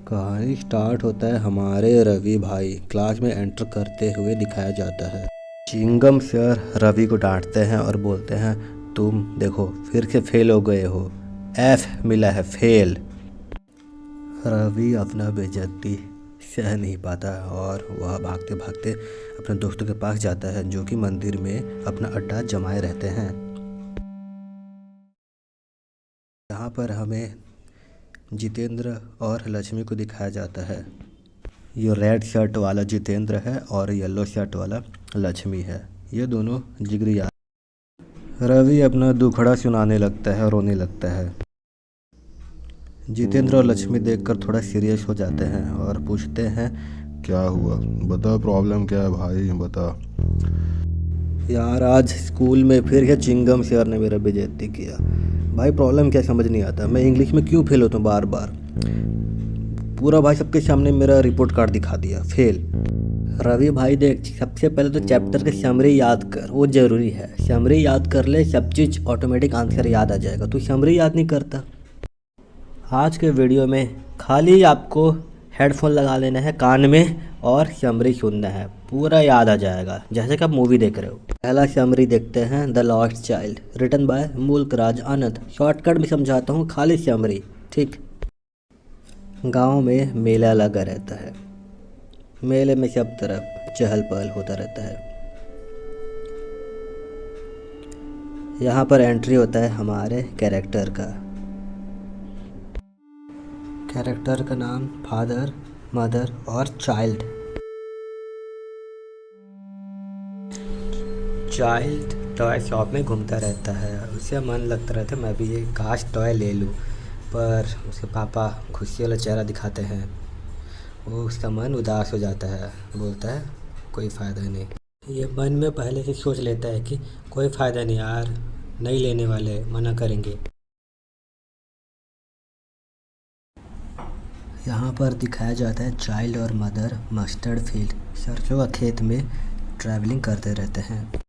कहानी स्टार्ट होता है हमारे रवि भाई क्लास में एंटर करते हुए दिखाया जाता है। चिंगम सर रवि को डांटते हैं और बोलते हैं तुम देखो फिर से फेल हो गए हो, एफ मिला है फेल। रवि अपना बेइज्जती सह नहीं पाता और वह भागते भागते अपने दोस्तों के पास जाता है जो कि मंदिर में अपना अड्डा जमाए रहते हैं। यहाँ पर हमें जितेंद्र और लक्ष्मी को दिखाया जाता है। ये रेड शर्ट वाला जितेंद्र है और येलो शर्ट वाला लक्ष्मी है। ये दोनों जिगरी यार। रवि अपना दुखड़ा सुनाने लगता है और रोने लगता है। जितेंद्र और लक्ष्मी देखकर थोड़ा सीरियस हो जाते हैं और पूछते हैं क्या हुआ, बता प्रॉब्लम क्या है भाई, बता। यार आज स्कूल में फिर क्या चिंगम सर ने मेरा बेइज्जती किया। भाई प्रॉब्लम क्या समझ नहीं आता, मैं इंग्लिश में क्यों फेल होता हूँ बार बार। पूरा भाई सबके सामने मेरा रिपोर्ट कार्ड दिखा दिया, फेल। रवि भाई देख, सबसे पहले तो चैप्टर के समरी याद कर, वो ज़रूरी है। समरी याद कर ले, सब चीज़ ऑटोमेटिक आंसर याद आ जाएगा। तू समरी याद नहीं करता। आज के वीडियो में खाली आपको हेडफोन लगा लेना है कान में और समरी सुनना है, पूरा याद आ जाएगा जैसे कि आप मूवी देख रहे हो। पहला समरी देखते हैं, the lost child, written by Mulk Raj Anand. Shortcut में समझाता हूँ, खाली समरी, ठीक। गांव में मेला लगा रहता है। मेले में सब तरफ चहल पहल होता रहता है। यहाँ पर एंट्री होता है हमारे कैरेक्टर का। कैरेक्टर का नाम फादर, मदर और चाइल्ड। चाइल्ड टॉय शॉप में घूमता रहता है। उसे मन लगता रहता है मैं भी ये काश टॉय ले लूँ, पर उसके पापा खुशी वाला चेहरा दिखाते हैं। वो उसका मन उदास हो जाता है, बोलता है कोई फ़ायदा नहीं। ये मन में पहले से सोच लेता है कि कोई फ़ायदा नहीं यार, नहीं लेने वाले, मना करेंगे। यहाँ पर दिखाया जाता है चाइल्ड और मदर मस्टर्ड फील्ड, सरसों का खेत में ट्रैवलिंग करते रहते हैं।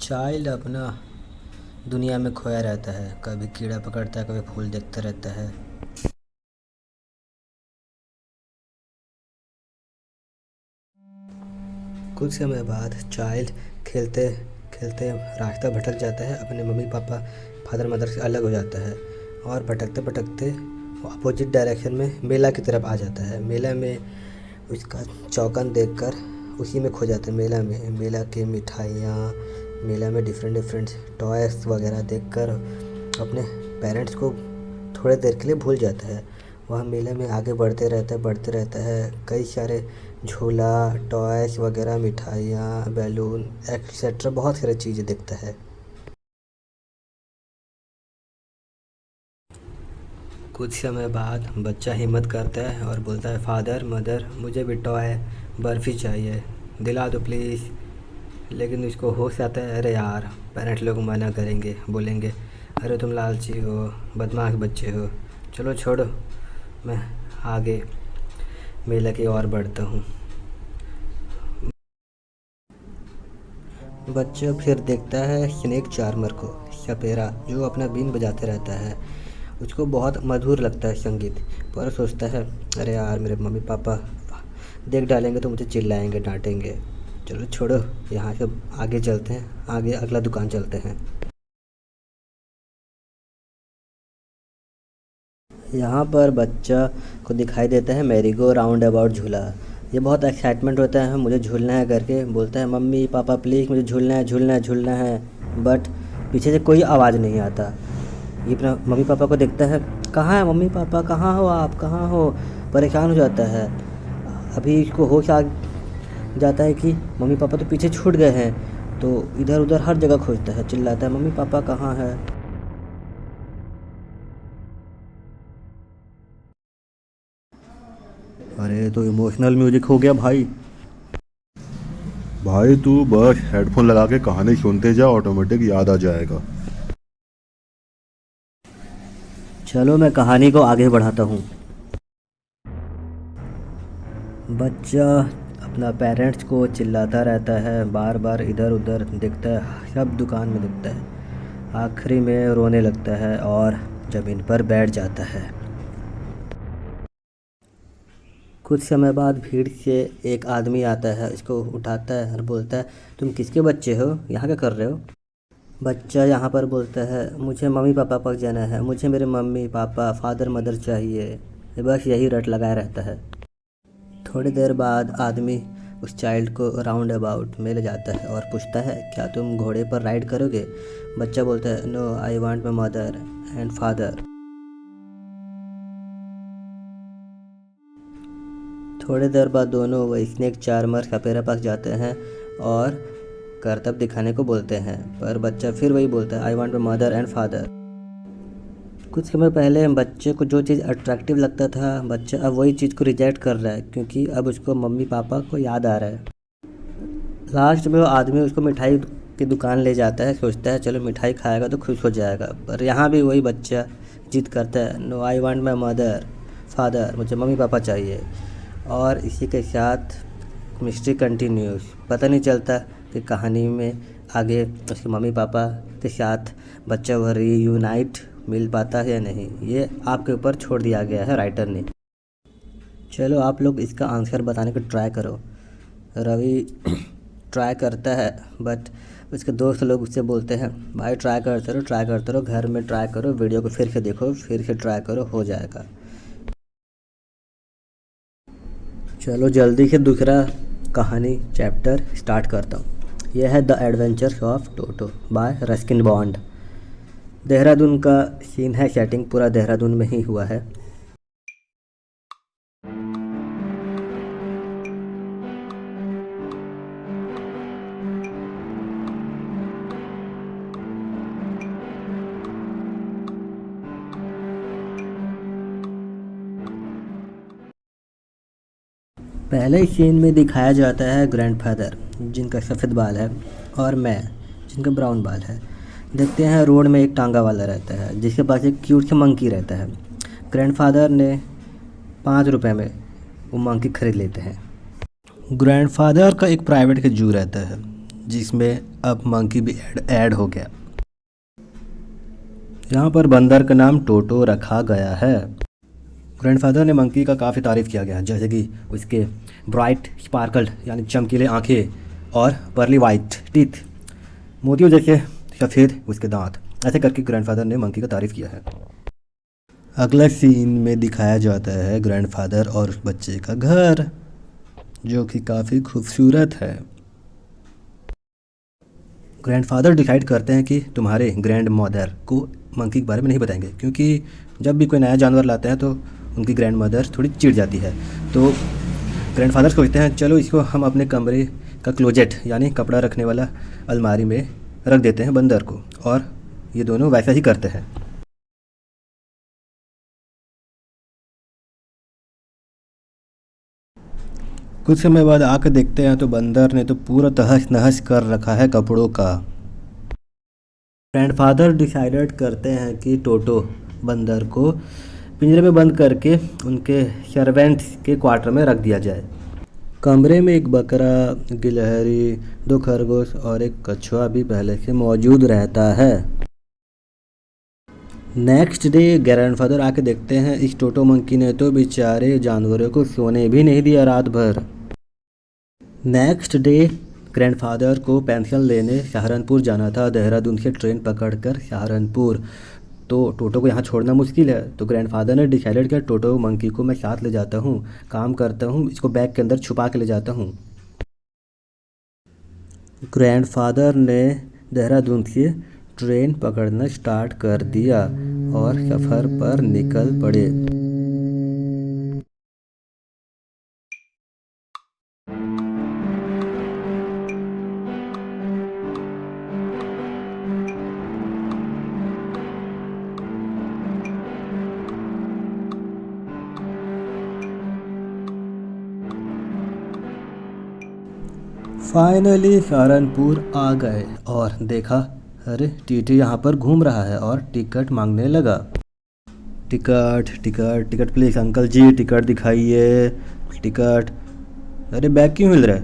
चाइल्ड अपना दुनिया में खोया रहता है, कभी कीड़ा पकड़ता है, कभी फूल देखता रहता है। कुछ समय बाद चाइल्ड खेलते खेलते रास्ता भटक जाता है, अपने मम्मी पापा फादर मदर से अलग हो जाता है और भटकते भटकते अपोजिट डायरेक्शन में मेला की तरफ आ जाता है। मेला में उसका चौकन देखकर उसी में खो जाता है। मेला की मिठाइयाँ, मेला में डिफरेंट टॉयस वगैरह देखकर अपने पेरेंट्स को थोड़ी देर के लिए भूल जाता है। वह मेले में आगे बढ़ते रहता है। कई सारे झूला, टॉयस वगैरह, मिठाइयाँ, बैलून एक्सेट्रा बहुत सारी चीज़ें देखता है। कुछ समय बाद बच्चा हिम्मत करता है और बोलता है फादर मदर मुझे भी टॉय बर्फ़ी चाहिए, दिला दो प्लीज़। लेकिन उसको होश आता है, अरे यार पेरेंट्स लोग मना करेंगे, बोलेंगे अरे तुम लालची हो, बदमाश बच्चे हो, चलो छोड़ो, मैं आगे मेला की ओर बढ़ता हूँ। बच्चा फिर देखता है स्नेक चार्मर को, सपेरा, जो अपना बीन बजाते रहता है। उसको बहुत मधुर लगता है संगीत, पर सोचता है अरे यार मेरे मम्मी पापा देख डालेंगे तो मुझे चिल्लाएंगे, डांटेंगे, चलो छोड़ो, यहाँ से आगे चलते हैं, आगे अगला दुकान चलते हैं। यहाँ पर बच्चा को दिखाई देता है मैरीगो राउंड अबाउट झूला। ये बहुत एक्साइटमेंट होता है, मुझे झूलना है करके बोलता है मम्मी पापा प्लीज़ मुझे झूलना है। बट पीछे से कोई आवाज़ नहीं आता। ये अपना मम्मी पापा को देखता है, कहाँ है मम्मी पापा, कहाँ हो आप, कहाँ हो। परेशान हो जाता है। अभी इसको होश आ जाता है कि मम्मी पापा तो पीछे छूट गए हैं, तो इधर उधर हर जगह खोजता है, चिल्लाता है मम्मी पापा कहाँ है। अरे तो इमोशनल म्यूजिक हो गया भाई। भाई तू बस हेडफोन लगा के कहानी सुनते जा, ऑटोमेटिक याद आ जाएगा। चलो मैं कहानी को आगे बढ़ाता हूँ। बच्चा अपना पेरेंट्स को चिल्लाता रहता है, बार बार इधर उधर देखता है, सब दुकान में देखता है। आखिरी में रोने लगता है और ज़मीन पर बैठ जाता है। कुछ समय बाद भीड़ से एक आदमी आता है, इसको उठाता है और बोलता है, तुम किसके बच्चे हो, यहाँ क्या कर रहे हो? बच्चा यहाँ पर बोलता है, मुझे मम्मी पापा पास जाना है, मुझे मेरे मम्मी पापा फादर मदर चाहिए। बस यही रट लगाया रहता है। थोड़ी देर बाद आदमी उस चाइल्ड को राउंड अबाउट में ले जाता है और पूछता है, क्या तुम घोड़े पर राइड करोगे? बच्चा बोलता है, no, I want my mother and father. थोड़ी देर बाद दोनों वही स्नेक चार्मर सपेरा पास जाते हैं और करतब दिखाने को बोलते हैं, पर बच्चा फिर वही बोलता है, आई want my mother and father. कुछ समय पहले बच्चे को जो चीज़ अट्रैक्टिव लगता था, बच्चा अब वही चीज़ को रिजेक्ट कर रहा है, क्योंकि अब उसको मम्मी पापा को याद आ रहा है। लास्ट में वो आदमी उसको मिठाई की दुकान ले जाता है, सोचता है चलो मिठाई खाएगा तो खुश हो जाएगा, पर यहाँ भी वही बच्चा जिद करता है, no, I want my mother father, मुझे मम्मी पापा चाहिए। और इसी के साथ मिस्ट्री कंटिन्यूस। पता नहीं चलता कि कहानी में आगे उसके मम्मी पापा के साथ बच्चा वो रीयूनाइट मिल पाता है या नहीं, ये आपके ऊपर छोड़ दिया गया है राइटर ने। चलो आप लोग इसका आंसर बताने को ट्राई करो। रवि ट्राई करता है, बट उसके दोस्त लोग उससे बोलते हैं, भाई ट्राई करते रहो, घर में ट्राई करो, वीडियो को फिर से देखो, फिर से ट्राई करो, हो जाएगा। चलो जल्दी से दूसरा कहानी चैप्टर स्टार्ट करता हूँ। यह है the adventures of Toto bye Ruskin bond. Dehradun का सीन है, सेटिंग पूरा देहरादून में ही हुआ है। पहले सीन में दिखाया जाता है ग्रैंडफादर जिनका सफ़ेद बाल है और मैं जिनका ब्राउन बाल है। देखते हैं रोड में एक टांगा वाला रहता है जिसके पास एक क्यूट सा मंकी रहता है। ग्रैंडफादर ने 5 रुपए में वो मंकी खरीद लेते हैं। ग्रैंडफादर का एक प्राइवेट का जू रहता है जिसमें अब मंकी भी ऐड हो गया। यहाँ पर बंदर का नाम टोटो रखा गया है। ग्रैंडफादर ने मंकी का काफ़ी तारीफ़ किया गया, जैसे कि उसके ब्राइट स्पार्कल्ड यानी चमकीले आंखें और पर्ली वाइट टीथ, मोतियों जैसे सफ़ेद उसके दांत। ऐसे करके ग्रैंडफादर ने मंकी का तारीफ़ किया है। अगला सीन में दिखाया जाता है ग्रैंडफादर और उस बच्चे का घर, जो कि काफ़ी खूबसूरत है। ग्रैंडफादर डिसाइड करते हैं कि तुम्हारे ग्रैंड मदर को मंकी के बारे में नहीं बताएंगे, क्योंकि जब भी कोई नया जानवर लाते हैं तो उनकी ग्रैंड मदर थोड़ी चिढ़ जाती है। तो ग्रैंडफादर सोचते हैं चलो इसको हम अपने कमरे का क्लोजेट यानी कपड़ा रखने वाला अलमारी में रख देते हैं बंदर को, और ये दोनों वैसा ही करते हैं। कुछ समय बाद आकर देखते हैं तो बंदर ने तो पूरा तहस नहस कर रखा है कपड़ों का। ग्रैंडफादर डिसाइडेड करते हैं कि टोटो बंदर को पिंजरे में बंद करके उनके सर्वेंट्स के क्वार्टर में रख दिया जाए। कमरे में एक बकरा, गिलहरी, 2 खरगोश और एक कछुआ भी पहले से मौजूद रहता है। नेक्स्ट डे ग्रैंडफादर आके देखते हैं इस टोटो मंकी ने तो बेचारे जानवरों को सोने भी नहीं दिया रात भर। नेक्स्ट डे ग्रैंडफादर को पेंशन लेने सहारनपुर जाना था, देहरादून से ट्रेन पकड़कर सहारनपुर। तो टोटो को यहाँ छोड़ना मुश्किल है, तो ग्रैंडफादर ने डिसाइडेड किया टोटो मंकी को मैं साथ ले जाता हूँ, काम करता हूँ, इसको बैग के अंदर छुपा के ले जाता हूँ। ग्रैंडफादर ने देहरादून से ट्रेन पकड़ना स्टार्ट कर दिया और सफ़र पर निकल पड़े। फाइनली सहारनपुर आ गए और देखा, अरे टीटी यहाँ पर घूम रहा है और टिकट मांगने लगा। Ticket ticket ticket please uncle ji, ticket दिखाइए, टिकट। अरे बैग क्यों हिल रहा है?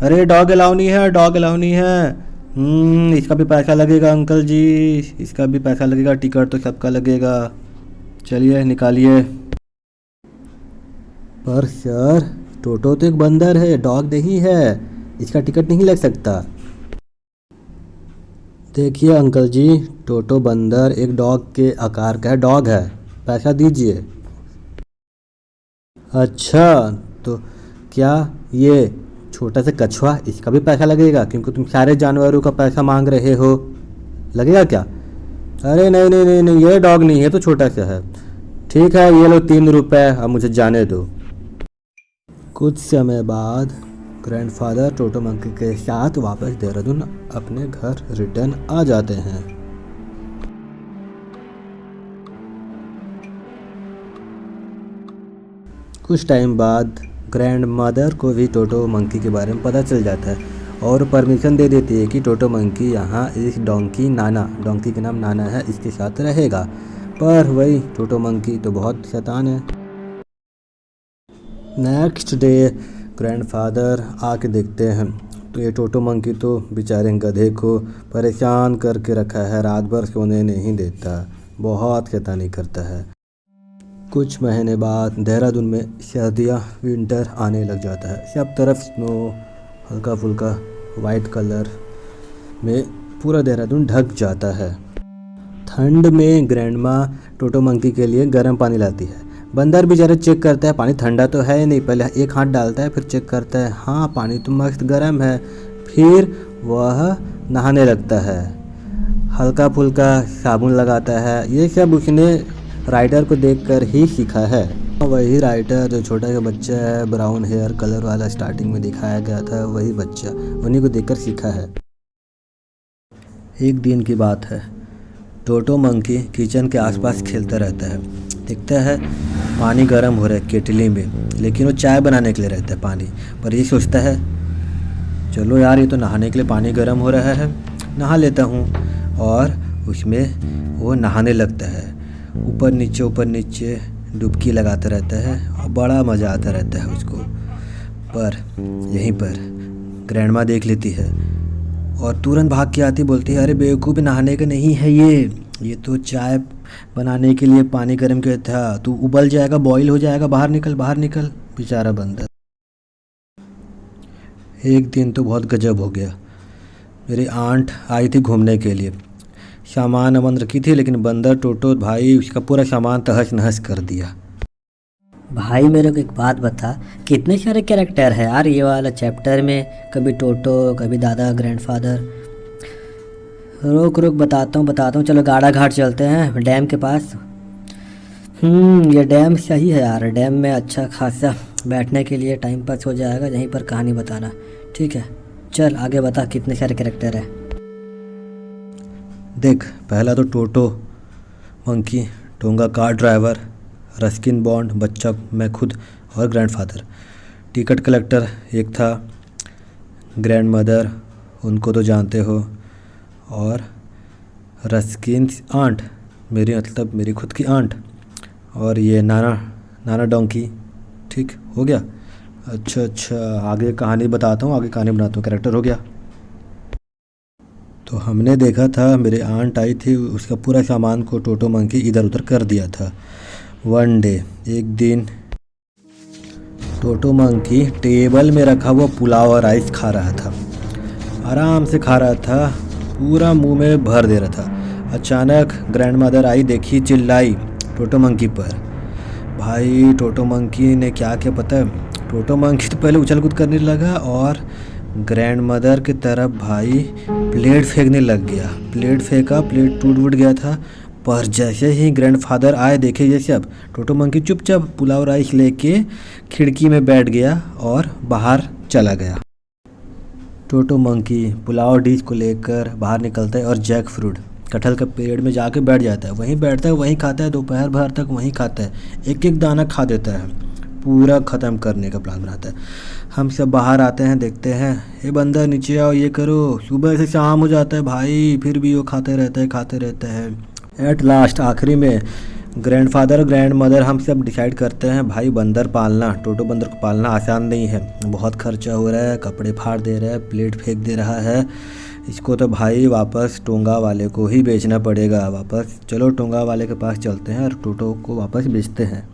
अरे डॉग अलाउ नहीं है, डॉग अलाउ नहीं है। इसका भी पैसा लगेगा अंकल जी, इसका भी पैसा लगेगा, टिकट तो सबका लगेगा, चलिए निकालिए। पर सर, टोटो तो एक बंदर है, डॉग नहीं है, इसका टिकट नहीं लग सकता। देखिए अंकल जी, टोटो बंदर एक डॉग के आकार का है, डॉग है, पैसा दीजिए। अच्छा, तो क्या ये छोटा सा कछुआ, इसका भी पैसा लगेगा? क्योंकि तुम सारे जानवरों का पैसा मांग रहे हो, लगेगा क्या? अरे नहीं नहीं नहीं नहीं, ये डॉग नहीं है, तो छोटा सा है। ठीक है, ये लो 3 रुपए, अब मुझे जाने दो। कुछ समय बाद ग्रैंडफादर टोटो मंकी के साथ वापस देहरादून अपने घर रिटर्न आ जाते हैं। कुछ टाइम बाद ग्रैंड मदर को भी टोटो मंकी के बारे में पता चल जाता है और परमिशन दे देती है कि टोटो मंकी यहाँ इस डोंकी के नाम नाना है, इसके साथ रहेगा। पर वही टोटो मंकी तो बहुत शैतान है। नेक्स्ट डे ग्रैंडफादर आके देखते हैं तो ये टोटो मंकी तो बेचारे गधे को परेशान करके रखा है, रात भर सोने नहीं देता, बहुत शैतानी करता है। कुछ महीने बाद देहरादून में सर्दियाँ विंटर आने लग जाता है, सब तरफ स्नो, हल्का फुल्का वाइट कलर में पूरा देहरादून ढक जाता है। ठंड में ग्रैंडमा टोटो मंकी के लिए गर्म पानी लाती है। बंदर बेचारा चेक करता है पानी ठंडा तो है नहीं, पहले एक हाथ डालता है, फिर चेक करता है, हाँ पानी तो मस्त गर्म है, फिर वह नहाने लगता है, हल्का फुल्का साबुन लगाता है। ये सब उसने राइडर को देखकर ही सीखा है। वही राइडर जो छोटा सा बच्चा है, ब्राउन हेयर कलर वाला, स्टार्टिंग में दिखाया गया था, वही बच्चा उन्हीं को देखकर सीखा है। एक दिन की बात है, टोटो मंकी किचन के आसपास खेलता रहता है, देखता है पानी गर्म हो रहा है केटली में, लेकिन वो चाय बनाने के लिए रहता है पानी, पर ये सोचता है चलो यार ये तो नहाने के लिए पानी गर्म हो रहा है, नहा लेता हूँ, और उसमें वो नहाने लगता है। ऊपर नीचे डुबकी लगाता रहता है और बड़ा मज़ा आता रहता है उसको। पर यहीं पर ग्रैंडमा देख लेती है और तुरंत भाग के आती, बोलती है अरे बेवकूफ़, नहाने का नहीं है ये तो चाय बनाने के लिए पानी गर्म किया था, तू उबल जाएगा, बॉईल हो जाएगा, बाहर निकल। बेचारा बंदर। एक दिन तो बहुत गजब हो गया। मेरी आंट आई थी घूमने के लिए, सामान अमन रखी थी, लेकिन बंदर टोटो भाई उसका पूरा सामान तहस नहस कर दिया। भाई मेरे को एक बात बता, कितने सारे कैरेक्टर है यार ये वाला चैप्टर में, कभी टोटो, कभी दादा, ग्रैंडफादर। रुक बताता हूँ, चलो गाड़ा घाट चलते हैं डैम के पास। ये डैम सही है यार, डैम में अच्छा खासा बैठने के लिए टाइम पास हो जाएगा, यहीं पर कहानी बताना। ठीक है, चल आगे बता, कितने सारे कैरेक्टर है। देख, पहला तो Toto monkey, tonga car driver, Ruskin Bond बच्चा, मैं खुद और ग्रैंडफादर। टिकट कलेक्टर एक था, ग्रैंड मदर, उनको तो जानते हो, और रस्किन आंट, मेरी खुद की आंट, और ये नाना डोंकी। ठीक हो गया। अच्छा, आगे कहानी बताता हूँ, कैरेक्टर हो गया। तो हमने देखा था, मेरी आंट आई थी, उसका पूरा सामान को टोटो मंकी इधर उधर कर दिया था। वन डे, एक दिन टोटो मंकी टेबल में रखा हुआ पुलाव और राइस खा रहा था, आराम से खा रहा था, पूरा मुंह में भर दे रहा था। अचानक ग्रैंड मदर आई, देखी, चिल्लाई टोटो मंकी पर। भाई टोटो मंकी ने क्या क्या पता है, टोटो मंकी तो पहले उछल कूद करने लगा और ग्रैंड मदर की तरफ भाई प्लेट फेंकने लग गया। प्लेट फेंका, प्लेट टूट गया था। पर जैसे ही ग्रैंडफादर आए, देखे ये सब, टोटो मंकी चुपचाप पुलाव राइस लेके खिड़की में बैठ गया और बाहर चला गया। टोटो मंकी पुलाव डिश को लेकर बाहर निकलता है और जैक फ्रूट कटहल के पेड़ में जाके बैठ जाता है, वहीं बैठता है, वहीं खाता है, दोपहर भर तक वहीं खाता है, एक एक दाना खा देता है, पूरा ख़त्म करने का प्लान बनाता है। हम सब बाहर आते हैं, देखते हैं, ये बंदा नीचे आओ, ये करो। सुबह से शाम हो जाता है भाई, फिर भी वो खाते रहता है। एट लास्ट आखिरी में ग्रैंडफादर और ग्रैंड मदर हम सब डिसाइड करते हैं, भाई बंदर पालना, टोटो बंदर को पालना आसान नहीं है, बहुत खर्चा हो रहा है, कपड़े फाड़ दे रहा है, प्लेट फेंक दे रहा है, इसको तो भाई वापस टोंगा वाले को ही बेचना पड़ेगा। वापस चलो टोंगा वाले के पास चलते हैं और टोटो को वापस बेचते हैं।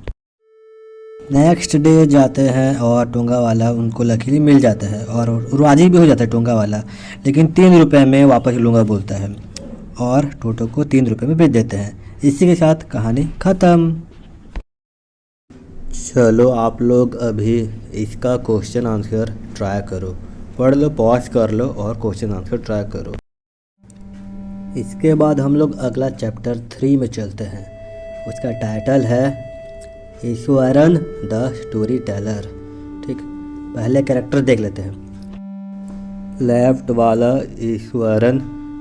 नेक्स्ट डे जाते हैं और टोंगा वाला उनको लकीली मिल जाता है और राजी भी हो जाता है टोंगा वाला, लेकिन 3 रुपये में वापस लूँगा बोलता है और टोटो को 3 रुपये में बेच देते हैं। इसी के साथ कहानी ख़त्म। चलो आप लोग अभी इसका क्वेश्चन आंसर ट्राई करो, पढ़ लो, पॉज कर लो और क्वेश्चन आंसर ट्राई करो। इसके बाद हम लोग अगला चैप्टर 3 में चलते हैं। उसका टाइटल है ईश्वरन द स्टोरी टेलर। ठीक, पहले कैरेक्टर देख लेते हैं। लेफ्ट वाला ईश्वरन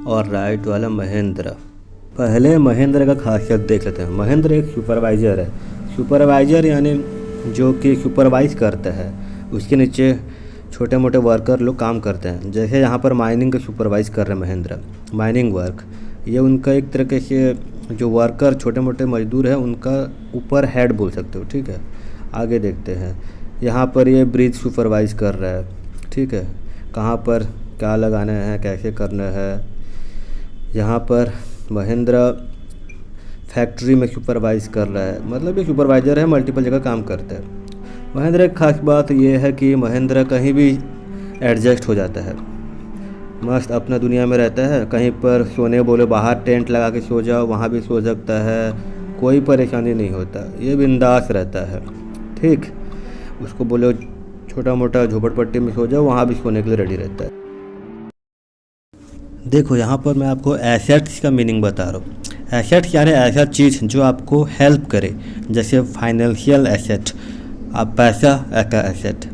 और राइट वाला महेंद्र। पहले महेंद्र का खासियत देख लेते हैं। महेंद्र एक सुपरवाइज़र है। सुपरवाइज़र यानी जो कि सुपरवाइज करता है, उसके नीचे छोटे मोटे वर्कर लोग काम करते हैं। जैसे यहाँ पर माइनिंग का सुपरवाइज कर रहे हैं महेंद्र, माइनिंग वर्क। ये उनका एक तरीके से जो वर्कर छोटे मोटे मजदूर हैं उनका ऊपर हेड बोल सकते हो। ठीक है, आगे देखते हैं। यहाँ पर ये ब्रिज सुपरवाइज कर रहा है। ठीक है, कहाँ पर क्या लगाना है, कैसे करना है। यहाँ पर महेंद्र फैक्ट्री में सुपरवाइज कर रहा है, मतलब ये सुपरवाइज़र है, मल्टीपल जगह काम करता है। महेंद्र एक खास बात ये है कि महेंद्र कहीं भी एडजस्ट हो जाता है, मस्त अपना दुनिया में रहता है। कहीं पर सोने बोले बाहर टेंट लगा के सो जाओ, वहाँ भी सो सकता है, कोई परेशानी नहीं होता, ये बिंदास रहता है। ठीक, उसको बोलो छोटा मोटा झोपड़पट्टी में सो जाओ, वहाँ भी सोने के लिए रेडी रहता है। देखो यहाँ पर मैं आपको एसेट्स का मीनिंग बता रहा हूँ। एसेट्स यानी ऐसा चीज़ जो आपको हेल्प करे, जैसे फाइनेंशियल एसेट, आप पैसा का एसेट,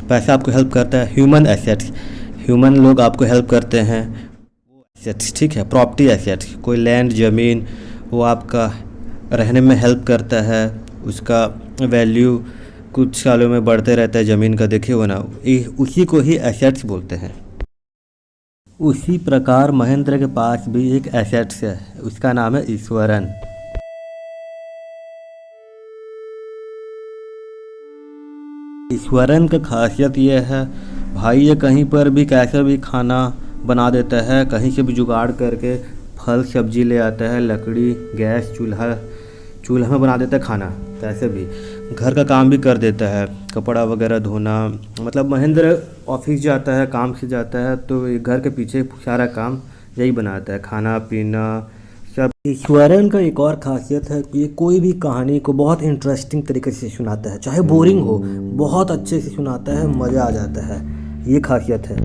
पैसा आपको हेल्प करता है। ह्यूमन एसेट्स, ह्यूमन लोग आपको हेल्प करते हैं, वो एसेट्स। ठीक है, प्रॉपर्टी एसेट्स, कोई लैंड ज़मीन, वो आपका रहने में हेल्प करता है, उसका वैल्यू कुछ सालों में बढ़ते रहता है ज़मीन का, देखिए हो ना, उसी को ही एसेट्स बोलते हैं। उसी प्रकार महेंद्र के पास भी एक एसेट्स है, उसका नाम है ईश्वरन। ईश्वरन का खासियत ये है भाई, ये कहीं पर भी कैसा भी खाना बना देता है, कहीं से भी जुगाड़ करके फल सब्जी ले आता है, लकड़ी गैस चूल्हा में बना देता है खाना, कैसे भी घर का काम भी कर देता है, कपड़ा वगैरह धोना। मतलब महेंद्र ऑफिस जाता है, काम से जाता है, तो ये घर के पीछे सारा काम यही बनाता है, खाना पीना सब। ईश्वरन का एक और खासियत है कि ये कोई भी कहानी को बहुत इंटरेस्टिंग तरीके से सुनाता है, चाहे बोरिंग हो, बहुत अच्छे से सुनाता है, मज़ा आ जाता है, ये खासियत है।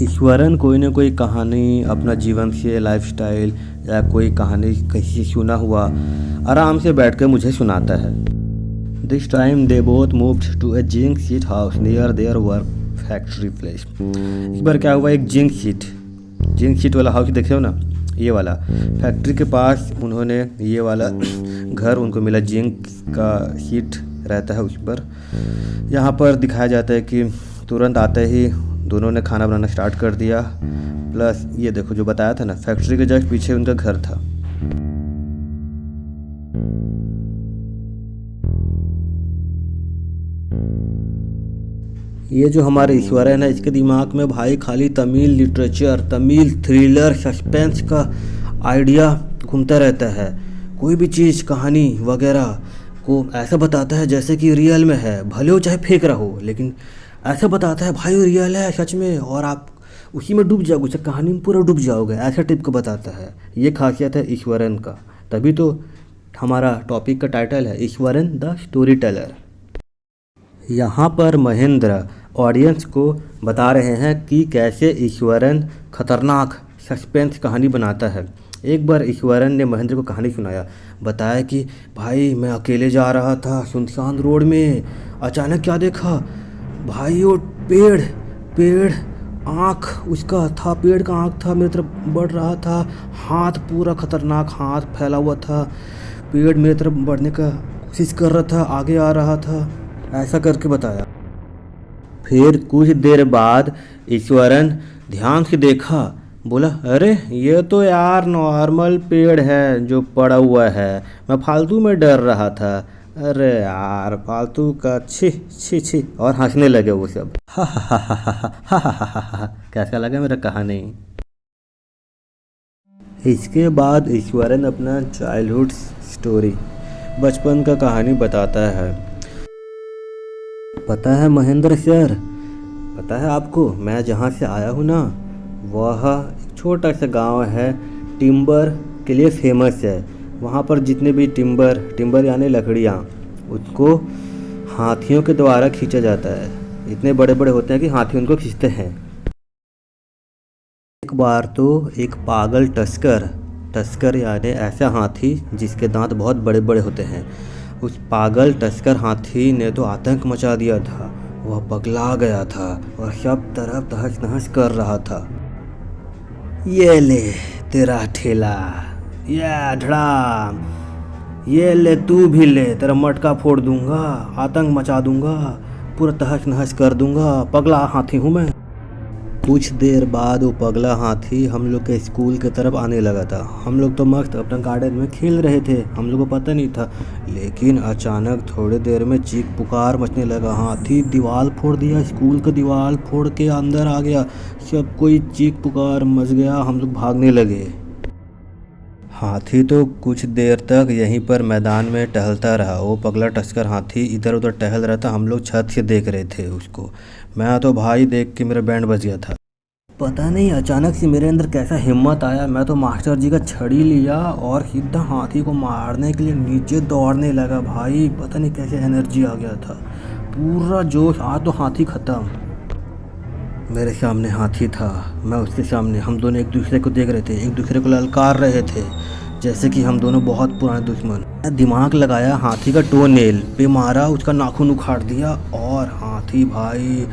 ईश्वरन कोई ना कोई कहानी अपना जीवन से, लाइफस्टाइल या कोई कहानी कहीं सुना हुआ आराम से बैठ कर मुझे सुनाता है। This time they both moved to a zinc sheet house near their work factory place. इस बार क्या हुआ, एक जिंक शीट वाला हाउस देखे हो ना, ये वाला फैक्ट्री के पास उन्होंने ये वाला घर उनको मिला, जिंक का शीट रहता है उस पर। यहाँ पर दिखाया जाता है कि तुरंत आते ही दोनों ने खाना बनाना स्टार्ट कर दिया। प्लस ये देखो जो बताया था ना, फैक्ट्री के जस्ट पीछे उनका घर था। ये जो हमारे ईश्वरन है, इसके दिमाग में भाई खाली Tamil literature, Tamil thriller, suspense का आइडिया घूमता रहता है। कोई भी चीज़, कहानी वगैरह को ऐसा बताता है जैसे कि रियल में है, भले हो चाहे फेक रहा हो, लेकिन ऐसा बताता है भाई रियल है सच में, और आप उसी में डूब जाओगे, उस कहानी में पूरा डूब जाओगे, ऐसा टाइप का बताता है। ये खासियत है ईश्वरन का, तभी तो हमारा टॉपिक का टाइटल है ईश्वरन द स्टोरी टेलर। यहाँ पर महेंद्र ऑडियंस को बता रहे हैं कि कैसे ईश्वरन खतरनाक सस्पेंस कहानी बनाता है। एक बार ईश्वरन ने महेंद्र को कहानी सुनाया, बताया कि भाई मैं अकेले जा रहा था सुनसान रोड में, अचानक क्या देखा भाई, वो पेड़ आँख उसका था, पेड़ का आँख था, मेरी तरफ बढ़ रहा था, हाथ पूरा खतरनाक हाथ फैला हुआ था, पेड़ मेरी तरफ बढ़ने का कोशिश कर रहा था, आगे आ रहा था, ऐसा करके बताया। फिर कुछ देर बाद ईश्वरन ध्यान से देखा, बोला अरे ये तो यार नॉर्मल पेड़ है जो पड़ा हुआ है, मैं फालतू में डर रहा था, अरे यार फालतू का, छी छी छी, और हंसने लगे वो सब। हा हा हा हा हा हा हा हा हा। कैसा लगा मेरा कहानी। इसके बाद ईश्वरन अपना चाइल्डहुड स्टोरी बचपन का कहानी बताता है। पता है महेंद्र सर, पता है आपको मैं जहाँ से आया हूँ ना, वह एक छोटा सा गांव है, टिम्बर के लिए फेमस है। वहाँ पर जितने भी टिम्बर यानी लकड़ियाँ, उसको हाथियों के द्वारा खींचा जाता है। इतने बड़े बड़े होते हैं कि हाथी उनको खींचते हैं। एक बार तो एक पागल टस्कर यानी ऐसा हाथी जिसके दांत बहुत बड़े बड़े होते हैं, उस पागल टस्कर हाथी ने तो आतंक मचा दिया था। वह पगला गया था और सब तरफ तहस नहस कर रहा था। ये ले तेरा ठेला, ये धड़ाम, ये ले तू भी ले, तेरा मटका फोड़ दूंगा, आतंक मचा दूंगा, पूरा तहस नहस कर दूंगा, पगला हाथी हूँ मैं। कुछ देर बाद वो पगला हाथी हम लोग के स्कूल की तरफ आने लगा था। हम लोग तो मस्त अपना गार्डन में खेल रहे थे, हम लोग को पता नहीं था। लेकिन अचानक थोड़ी देर में चीख पुकार मचने लगा। हाथी दीवार फोड़ दिया, स्कूल का दीवार फोड़ के अंदर आ गया। सब कोई चीख पुकार मच गया, हम लोग भागने लगे। हाथी तो कुछ देर तक यहीं पर मैदान में टहलता रहा। वो पगला टस्कर हाथी इधर उधर टहल रहा था, हम लोग छत से देख रहे थे उसको। मैं तो भाई देख के मेरा बैंड बज गया था। पता नहीं अचानक से मेरे अंदर कैसा हिम्मत आया, मैं तो मास्टर जी का छड़ी लिया और सीधा हाथी को मारने के लिए नीचे दौड़ने लगा। भाई पता नहीं कैसे एनर्जी आ गया था, पूरा जोश। आज तो हाथी ख़त्म। मेरे सामने हाथी था, मैं उसके सामने। हम दोनों एक दूसरे को देख रहे थे, एक दूसरे को ललकार रहे थे जैसे कि हम दोनों बहुत पुराने दुश्मन। मैं दिमाग लगाया, हाथी का टो नेल पे मारा, उसका नाखून उखाड़ दिया और हाथी भाई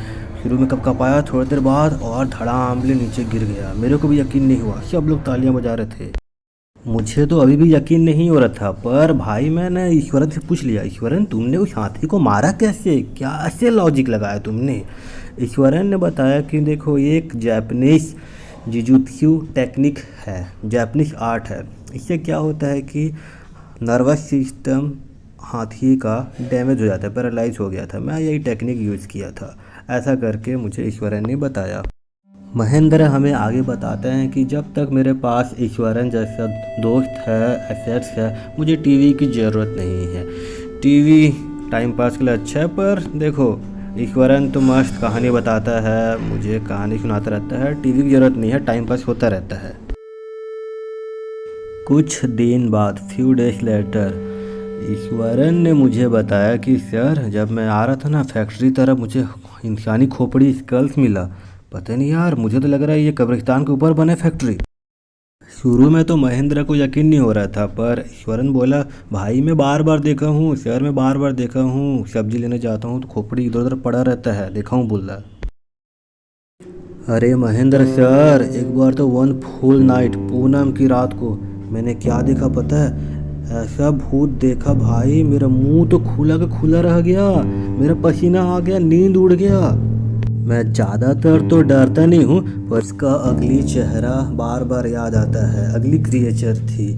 शुरू में कपकपाया, थोड़ी देर बाद और धड़ामले नीचे गिर गया। मेरे को भी यकीन नहीं हुआ, सब लोग तालियां बजा रहे थे। मुझे तो अभी भी यकीन नहीं हो रहा था, पर भाई मैंने ईश्वरन से पूछ लिया, ईश्वरन तुमने उस हाथी को मारा कैसे, क्या ऐसे लॉजिक लगाया तुमने? ईश्वरन ने बताया कि देखो ये एक जापानीज जिजुत्सु टेक्निक है, जापानीज आर्ट है। इससे क्या होता है कि नर्वस सिस्टम हाथी का डैमेज हो जाता है, पैरालाइज हो गया था। मैं यही टेक्निक यूज़ किया था, ऐसा करके मुझे ईश्वरन ने बताया। महेंद्र हमें आगे बताते हैं कि जब तक मेरे पास ईश्वरन जैसा दोस्त है, एसेट्स है, मुझे टीवी की ज़रूरत नहीं है। टीवी टाइम पास के लिए अच्छा है, पर देखो ईश्वरन तो मस्त कहानी बताता है, मुझे कहानी सुनाता रहता है, टीवी की ज़रूरत नहीं है, टाइम पास होता रहता है। कुछ दिन बाद, फ्यू डेज लेटर, ईश्वरन ने मुझे बताया कि सर जब मैं आ रहा था ना फैक्ट्री तरफ, मुझे इंसानी खोपड़ी स्कल्स मिला। पता नहीं यार, मुझे तो लग रहा है ये कब्रिस्तान के ऊपर बने फैक्ट्री। शुरू में तो महेंद्र को यकीन नहीं हो रहा था, पर ईश्वरन बोला भाई मैं बार बार देखा हूँ सर, मैं बार बार देखा हूँ, सब्जी लेने जाता हूँ तो खोपड़ी इधर उधर पड़ा रहता है, देखा हूँ बोल रहा। अरे महेंद्र सर, एक बार तो वन फुल नाइट, पूनम की रात को मैंने क्या देखा पता है? ऐसा भूत देखा भाई, मेरा मुंह तो खुला का खुला रह गया, मेरा पसीना आ गया, नींद उड़ गया। मैं ज़्यादातर तो डरता नहीं हूँ, पर उसका अगली चेहरा बार बार याद आता है। अगली क्रिएचर थी,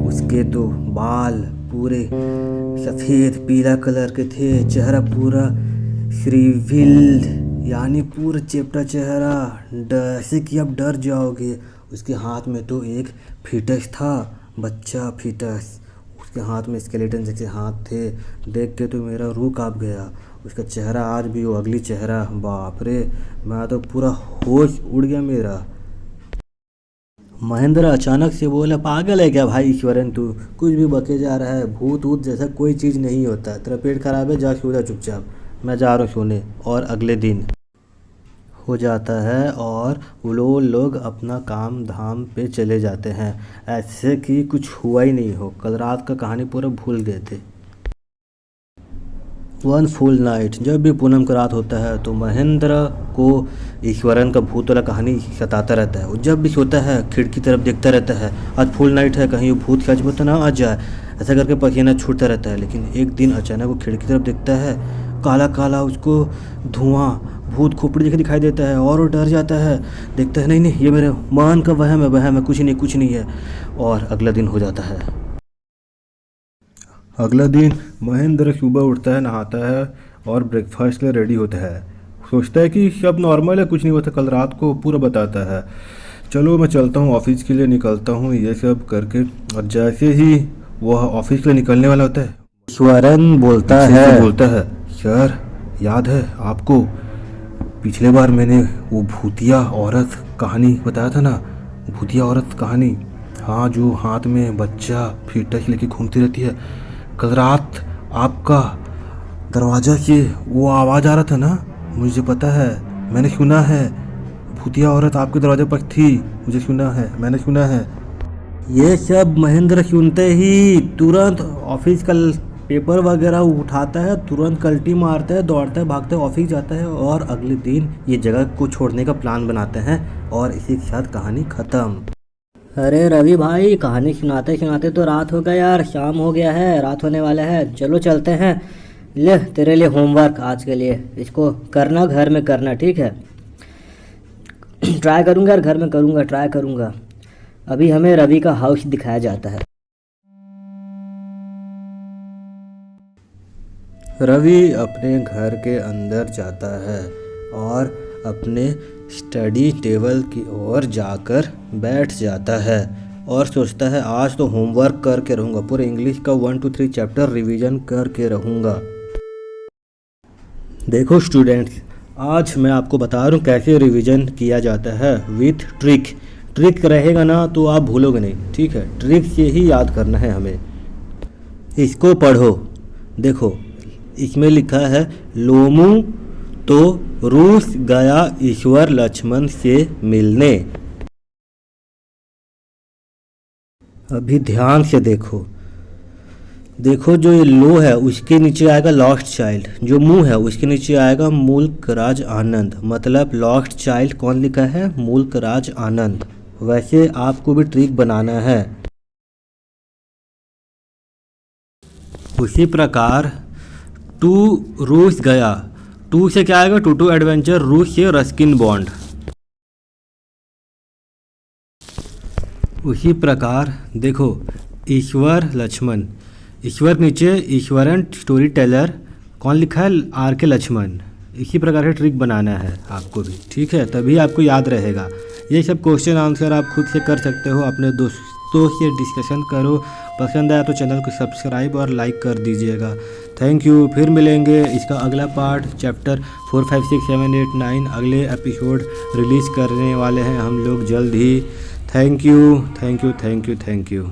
उसके तो बाल पूरे सफ़ेद पीला कलर के थे, चेहरा पूरा श्रीविल्ड यानी पूरा चेपटा चेहरा, ऐसे कि आप डर जाओगे। उसके हाथ में तो एक फीटस था, बच्चा फीटस, उसके हाथ में स्केलेटन जैसे हाथ थे। देख के तो मेरा रूह कांप गया। उसका चेहरा आज भी वो अगली चेहरा, बाप रे, मैं तो पूरा होश उड़ गया मेरा। महेंद्र अचानक से बोला पागल है क्या भाई ईश्वरन, तू कुछ भी बके जा रहा है, भूत वूत जैसा कोई चीज़ नहीं होता, तेरा पेट खराब है, जा सो जा चुपचाप, मैं जा रहा हूँ सोने। और अगले दिन हो जाता है और वो लोग अपना काम धाम पे चले जाते हैं, ऐसे कि कुछ हुआ ही नहीं हो। कल रात का कहानी पूरा भूल गए थे। वन फुल नाइट, जब भी पूनम का रात होता है तो महेंद्र को ईश्वरन का भूत वाला कहानी सताता रहता है। वो जब भी सोता है खिड़की तरफ देखता रहता है, आज फुल नाइट है, कहीं वो भूत सच में तो ना आ जाए, ऐसा करके पसीना छूटता रहता है। लेकिन एक दिन अचानक वो खिड़की तरफ देखता है, काला काला उसको धुआं भूत खोपड़ी जैसे दिखाई देता है और वो डर जाता है। देखता है नहीं नहीं ये मेरे मान का वहम है, कुछ नहीं है। और अगला दिन हो जाता है। अगला दिन महेंद्र सुबह उठता है, नहाता है और ब्रेकफास्ट के लिए रेडी होता है। सोचता है कि सब नॉर्मल है, कुछ नहीं होता, कल रात को पूरा बताता है। चलो मैं चलता हूँ, ऑफिस के लिए निकलता हूँ, ये सब करके। और जैसे ही वह ऑफिस के लिए निकलने वाला होता है, ईश्वरन बोलता पीछे से है। बोलता है, सर याद है आपको पिछले बार मैंने वो भूतिया औरत कहानी बताया था ना, भूतिया औरत कहानी, हाँ जो हाथ में बच्चा फीटस लेके घूमती रहती है। कल रात आपका दरवाज़ा से वो आवाज़ आ रहा था ना, मुझे पता है, मैंने सुना है, भूतिया औरत आपके दरवाजे पर थी, मुझे सुना है, मैंने सुना है। ये सब महेंद्र सुनते ही तुरंत ऑफिस का पेपर वगैरह उठाता है, तुरंत कल्टी मारता है, दौड़ता है, भागता है, ऑफिस जाता है और अगले दिन ये जगह को छोड़ने का प्लान बनाते हैं और इसी के साथ कहानी ख़त्म। अरे रवि भाई, कहानी सुनाते सुनाते तो रात हो गया यार, शाम हो गया है, रात होने वाला है, चलो चलते हैं। ले तेरे लिए होमवर्क आज के लिए, इसको करना घर में करना, ठीक है? ट्राई करूँगा यार, घर में करूँगा, ट्राई करूँगा। अभी हमें रवि का हाउस दिखाया जाता है। रवि अपने घर के अंदर जाता है और अपने स्टडी टेबल की ओर जाकर बैठ जाता है और सोचता है आज तो होमवर्क करके रहूँगा, पूरे इंग्लिश का 1 to 3 चैप्टर रिवीजन करके रहूँगा। देखो स्टूडेंट्स, आज मैं आपको बता रहा हूँ कैसे रिवीजन किया जाता है विथ ट्रिक। ट्रिक रहेगा ना तो आप भूलोगे नहीं, ठीक है? ट्रिक से ही याद करना है हमें। इसको पढ़ो, देखो इसमें लिखा है लोमू तो रूस गया ईश्वर लक्ष्मण से मिलने। अभी ध्यान से देखो, देखो जो ये लो है उसके नीचे आएगा लॉस्ट चाइल्ड, जो मुंह है उसके नीचे आएगा मुल्क राज आनंद, मतलब लॉस्ट चाइल्ड कौन लिखा है? मुल्क राज आनंद। वैसे आपको भी ट्रिक बनाना है। उसी प्रकार टू रूस गया, टू से क्या आएगा? टू एडवेंचर, रूस से रस्किन बॉन्ड। उसी प्रकार देखो ईश्वर लक्ष्मण, ईश्वर नीचे ईश्वरन स्टोरी टेलर, कौन लिखा है? आर के लक्ष्मण। इसी प्रकार से ट्रिक बनाना है आपको भी, ठीक है? तभी आपको याद रहेगा। ये सब क्वेश्चन आंसर आप खुद से कर सकते हो, अपने दोस्तों से डिस्कशन करो। पसंद आया तो चैनल को सब्सक्राइब और लाइक कर दीजिएगा। Thank you. फिर मिलेंगे इसका अगला पार्ट चैप्टर 4, 5, 6, 7, 8, 9 अगले एपिसोड रिलीज़ करने वाले हैं हम लोग जल्द ही। Thank you, thank you, thank you, thank you.